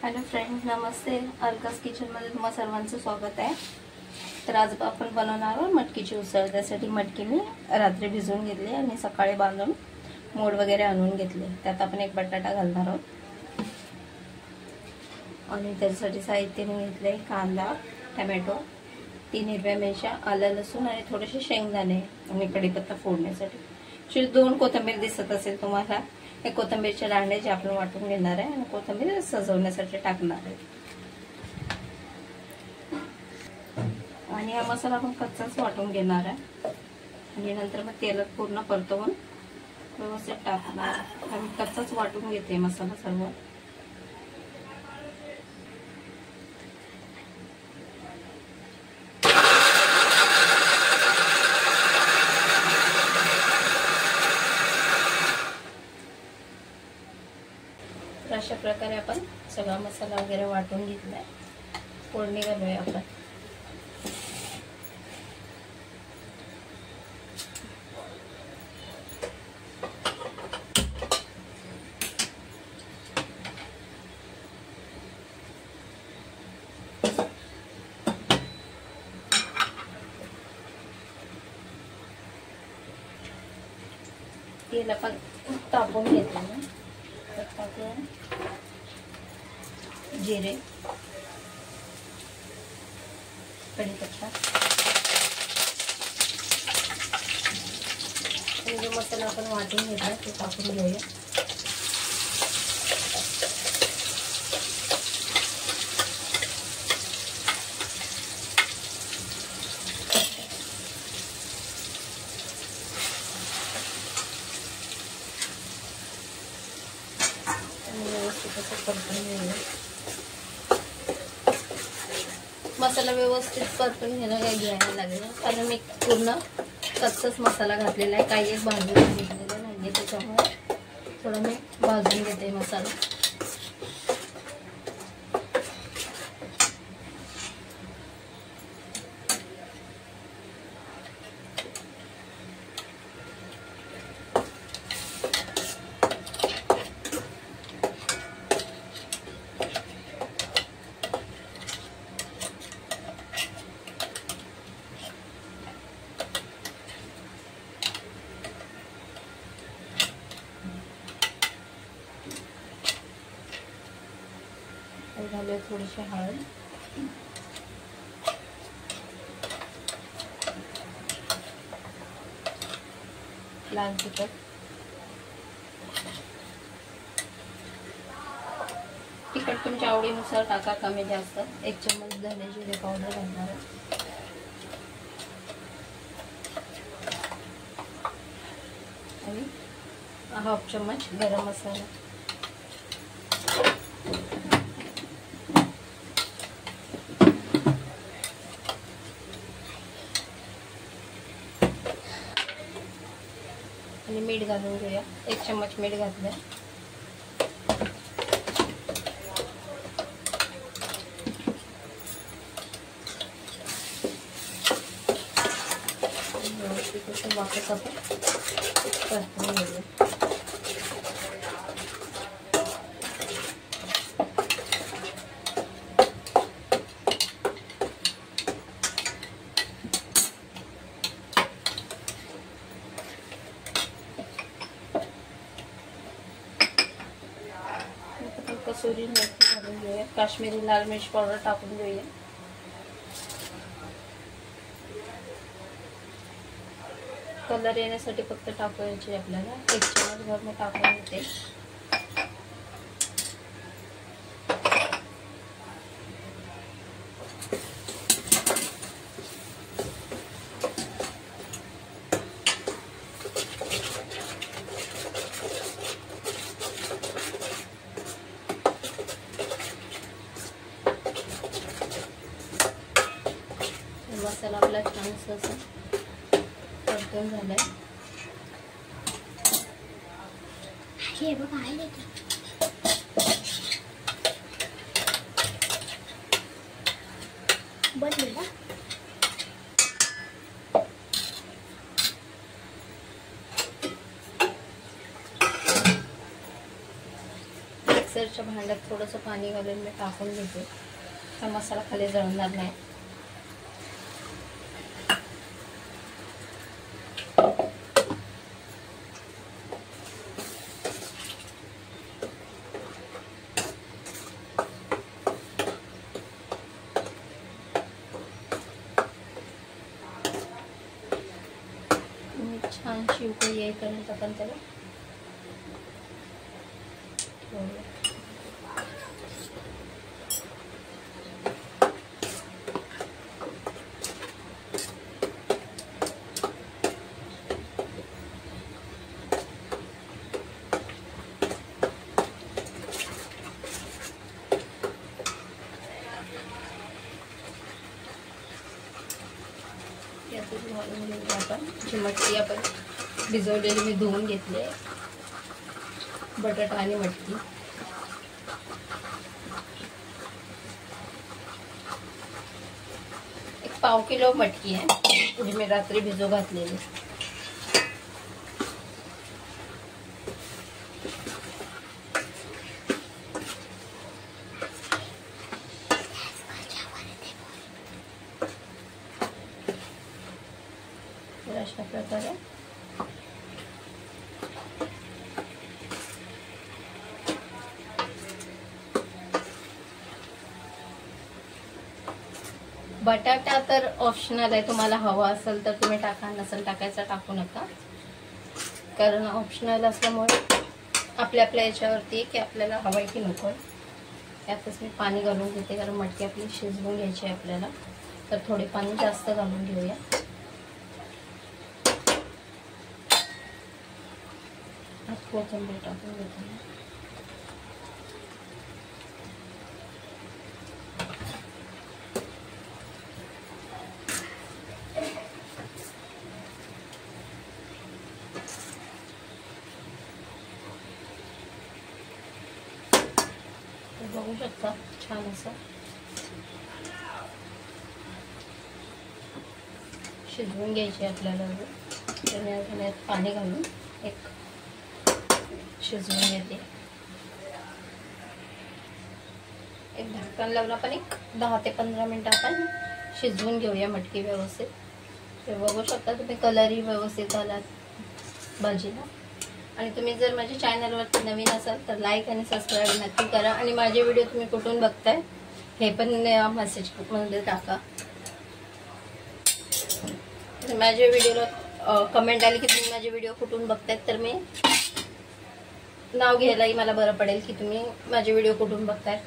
Hello friends, नमस्ते. अलकास किचनमध्ये तुम्हा सर्वांचं स्वागत आहे. तर आज आपण बनवणार आहोत मटकीची उसळ. त्यासाठी मटकी मी रात्री भिजवून घेतली आणि सकाळी बांधून मोड वगैरे आणून घेतले. त्यात आपण एक बटाटा घालणार आहोत आणि त्यासाठी साहित्य मी घेतले कांदा, टोमॅटो, 3 हिरव्या मिरच्या, आलं लसूण आणि थोडेसे शेंगदाणे आणि कढीपत्ता फोडण्यासाठी. 2 कोथिंबीर दिसत असेल तुम्हाला. हे कोथिंबीरचे दाणे जे आपण वाटून घेणार आहे आणि कोथिंबीर सजवण्यासाठी टाकणार आहे. आणि हा मसाला आपण कच्चाच वाटून घेणार आहे आणि नंतर मग तेलात पूर्ण परतवून व्यवस्थित टाकणार. आम्ही कच्चाच वाटून घेते मसाला सर्व. अशा प्रकारे आपण सगळा मसाला वगैरे वाटून घेतलाय. फोडणी घालूया आपण. तेल आपण तापवून घेतलं ना, टाकूया जिरे, कढीपत्ता, आणि जो मसाला आपण वाटून घेतला तो टाकून घेऊया. मसाला व्यवस्थित परतून घ्यायला लागेल, कारण मी पूर्ण कच्चाच मसाला घातलेला आहे. काही एक भाजून घेतलेला नाही, त्याच्यामुळे थोडं मी भाजून घेते मसाला. घालूया थोडीशी हळद, लाल तिखट, तिखट तुमच्या आवडीनुसार टाका, कमी जास्त. 1 चम्मच धने जिरे पावडर घालणार आहे आणि 1/2 चम्मच गरम मसाला. आणि मीठ घालून घेऊया. 1 चम्मच मीठ घातलं. व्यवस्थित वाफेत आपण परतून घेऊया. कसुरी मेथी घालून घेऊया. काश्मीरी लाल मिर्च पावडर टाकून घेऊया. कलर येण्यासाठी फक्त टाकायची आपल्याला. 1 चम्मच भर मी टाकून घेते. मसाला आपला छान असं परतून झालाय. हे बघा आहे बनलेला. मिक्सरच्या भांड्यात थोडंसं पाणी घालून मी टाकून घेते, हा मसाला खाली जळणार नाही. छानशी उकळी येईपर्यंत आपण त्याला ठेवूया. आपण जी मटकी आपण भिजवलेली मी धुवून घेतली आहे, बटाटा आणि मटकी. एक पाव किलो मटकी आहे जी मी रात्री भिजू घातलेली. अशा प्रकारे बटाटा तर ऑप्शनल आहे, तुम्हाला हवा असेल तर तुम्ही टाका, नसेल टाकायचा टाकू नका, कारण ऑप्शनल असल्यामुळे आपल्या आपल्या याच्यावरती की आपल्याला हवं आहे की नको. यातच मी पाणी घालून घेते, कारण मटकी आपली शिजवून घ्यायची आहे आपल्याला, तर थोडे पाणी जास्त घालून घेऊया. कोथिंबीर टाकून घेते. बघू शकता छान असं शिजवून घ्यायचे आपल्याला. अजून यात पाणी घालून एक शिजवून घेते. एक झाकण लावून आपण एक 10 ते 15 मिनिटं आपण शिजवून घेऊया मटकी व्यवस्थित. ते बघू शकता तुम्ही, कलरही व्यवस्थित आला भाजीला. आणि तुम्ही जर माझ्या चॅनलवरती नवीन असाल तर लाईक आणि सबस्क्राईब नक्की करा. आणि माझे व्हिडिओ तुम्ही कुठून बघताय हे पण मेसेज मध्ये टाका. माझ्या व्हिडिओला कमेंट आली की तुम्ही माझे व्हिडिओ कुठून बघतायत, तर मी नाव घ्यायलाही मला बरं पडेल की तुम्ही माझे व्हिडिओ कुठून बघताय.